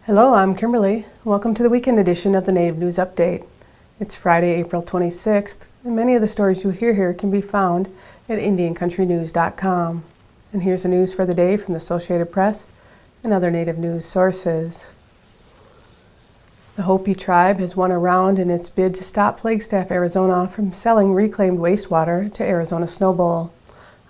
Hello, I'm Kimberlie. Welcome to the weekend edition of the Native News Update. It's Friday, April 26th, and many of the stories you hear here can be found at IndianCountryTV.com. And here's the news for the day from the Associated Press and other Native news sources. The Hopi tribe has won a round in its bid to stop Flagstaff, Arizona from selling reclaimed wastewater to Arizona Snowbowl.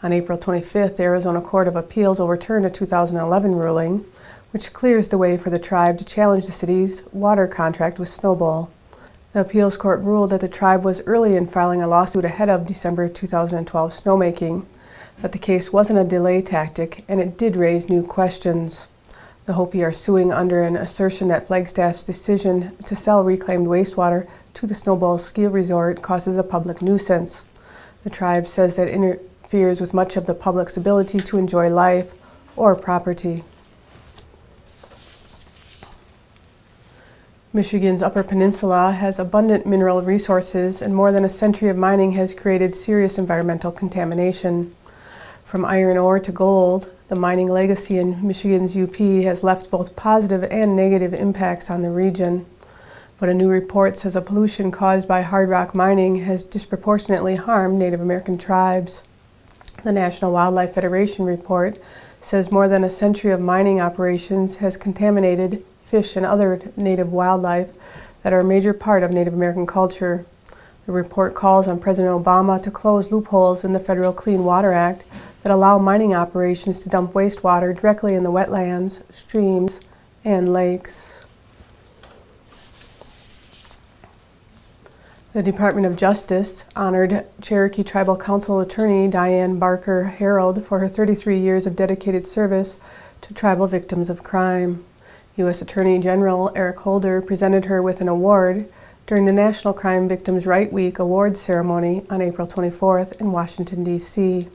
On April 25th, the Arizona Court of Appeals overturned a 2011 ruling which clears the way for the tribe to challenge the city's water contract with Snowbowl. The appeals court ruled that the tribe was early in filing a lawsuit ahead of December 2012 snowmaking, but the case wasn't a delay tactic and it did raise new questions. The Hopi are suing under an assertion that Flagstaff's decision to sell reclaimed wastewater to the Snowbowl ski resort causes a public nuisance. The tribe says that interferes with much of the public's ability to enjoy life or property. Michigan's Upper Peninsula has abundant mineral resources, and more than a century of mining has created serious environmental contamination. From iron ore to gold, the mining legacy in Michigan's UP has left both positive and negative impacts on the region. But a new report says the pollution caused by hard rock mining has disproportionately harmed Native American tribes. The National Wildlife Federation report says more than a century of mining operations has contaminated fish and other native wildlife that are a major part of Native American culture. The report calls on President Obama to close loopholes in the Federal Clean Water Act that allow mining operations to dump wastewater directly in the wetlands, streams, and lakes. The Department of Justice honored Cherokee Tribal Council attorney Dianne Barker Harrold for her 33 years of dedicated service to tribal victims of crime. U.S. Attorney General Eric Holder presented her with an award during the National Crime Victims' Right Week awards ceremony on April 24th in Washington, D.C.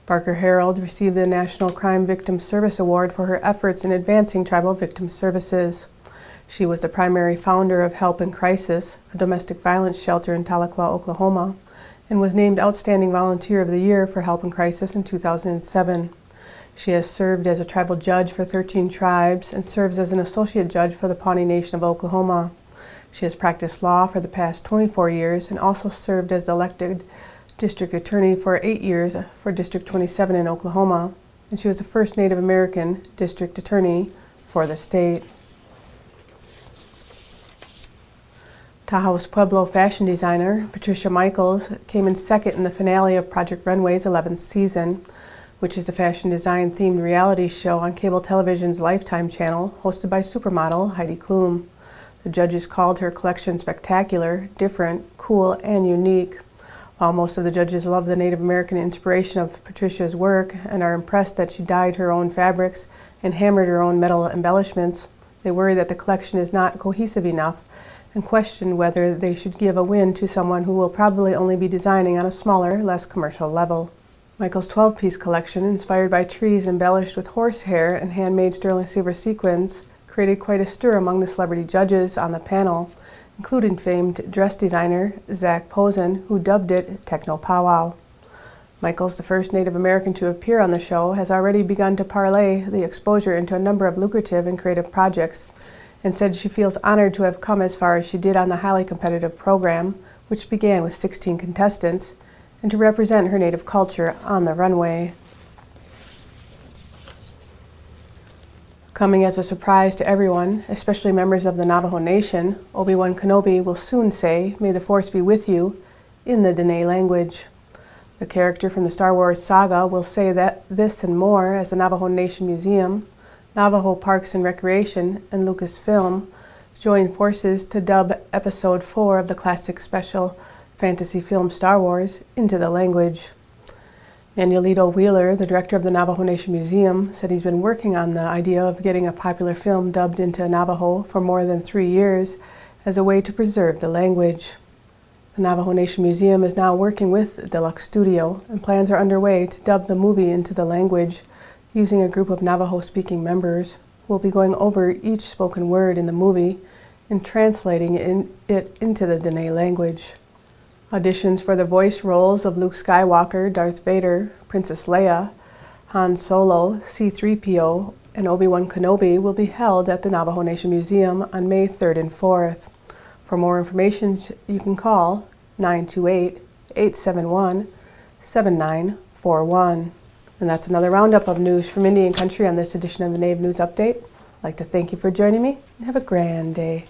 Barker Harrold received the National Crime Victims Service Award for her efforts in advancing tribal victim services. She was the primary founder of Help in Crisis, a domestic violence shelter in Tahlequah, Oklahoma, and was named Outstanding Volunteer of the Year for Help in Crisis in 2007. She has served as a tribal judge for 13 tribes and serves as an associate judge for the Pawnee Nation of Oklahoma. She has practiced law for the past 24 years and also served as the elected district attorney for 8 years for District 27 in Oklahoma, and she was the first Native American district attorney for the state. Taos Pueblo fashion designer Patricia Michaels came in second in the finale of Project Runway's 11th season, which is the fashion design-themed reality show on cable television's Lifetime channel, hosted by supermodel Heidi Klum. The judges called her collection spectacular, different, cool, and unique. While most of the judges love the Native American inspiration of Patricia's work and are impressed that she dyed her own fabrics and hammered her own metal embellishments, they worry that the collection is not cohesive enough and question whether they should give a win to someone who will probably only be designing on a smaller, less commercial level. Michael's 12-piece collection, inspired by trees embellished with horsehair and handmade sterling silver sequins, created quite a stir among the celebrity judges on the panel, including famed dress designer Zach Posen, who dubbed it Techno Powwow. Michael's, the first Native American to appear on the show, has already begun to parlay the exposure into a number of lucrative and creative projects, and said she feels honored to have come as far as she did on the highly competitive program, which began with 16 contestants, and to represent her native culture on the runway. Coming as a surprise to everyone, especially members of the Navajo Nation, Obi-Wan Kenobi will soon say, "May the Force be with you," in the Diné language. The character from the Star Wars saga will say this and more as the Navajo Nation Museum, Navajo Parks and Recreation, and Lucasfilm join forces to dub Episode 4 of the classic special fantasy film Star Wars into the language. Manuelito Wheeler, the director of the Navajo Nation Museum, said he's been working on the idea of getting a popular film dubbed into Navajo for more than 3 years as a way to preserve the language. The Navajo Nation Museum is now working with Deluxe Studio, and plans are underway to dub the movie into the language using a group of Navajo-speaking members who will be going over each spoken word in the movie and translating it into the Diné language. Auditions for the voice roles of Luke Skywalker, Darth Vader, Princess Leia, Han Solo, C-3PO, and Obi-Wan Kenobi will be held at the Navajo Nation Museum on May 3rd and 4th. For more information, you can call 928-871-7941. And that's another roundup of news from Indian Country on this edition of the Native News Update. I'd like to thank you for joining me, and have a grand day.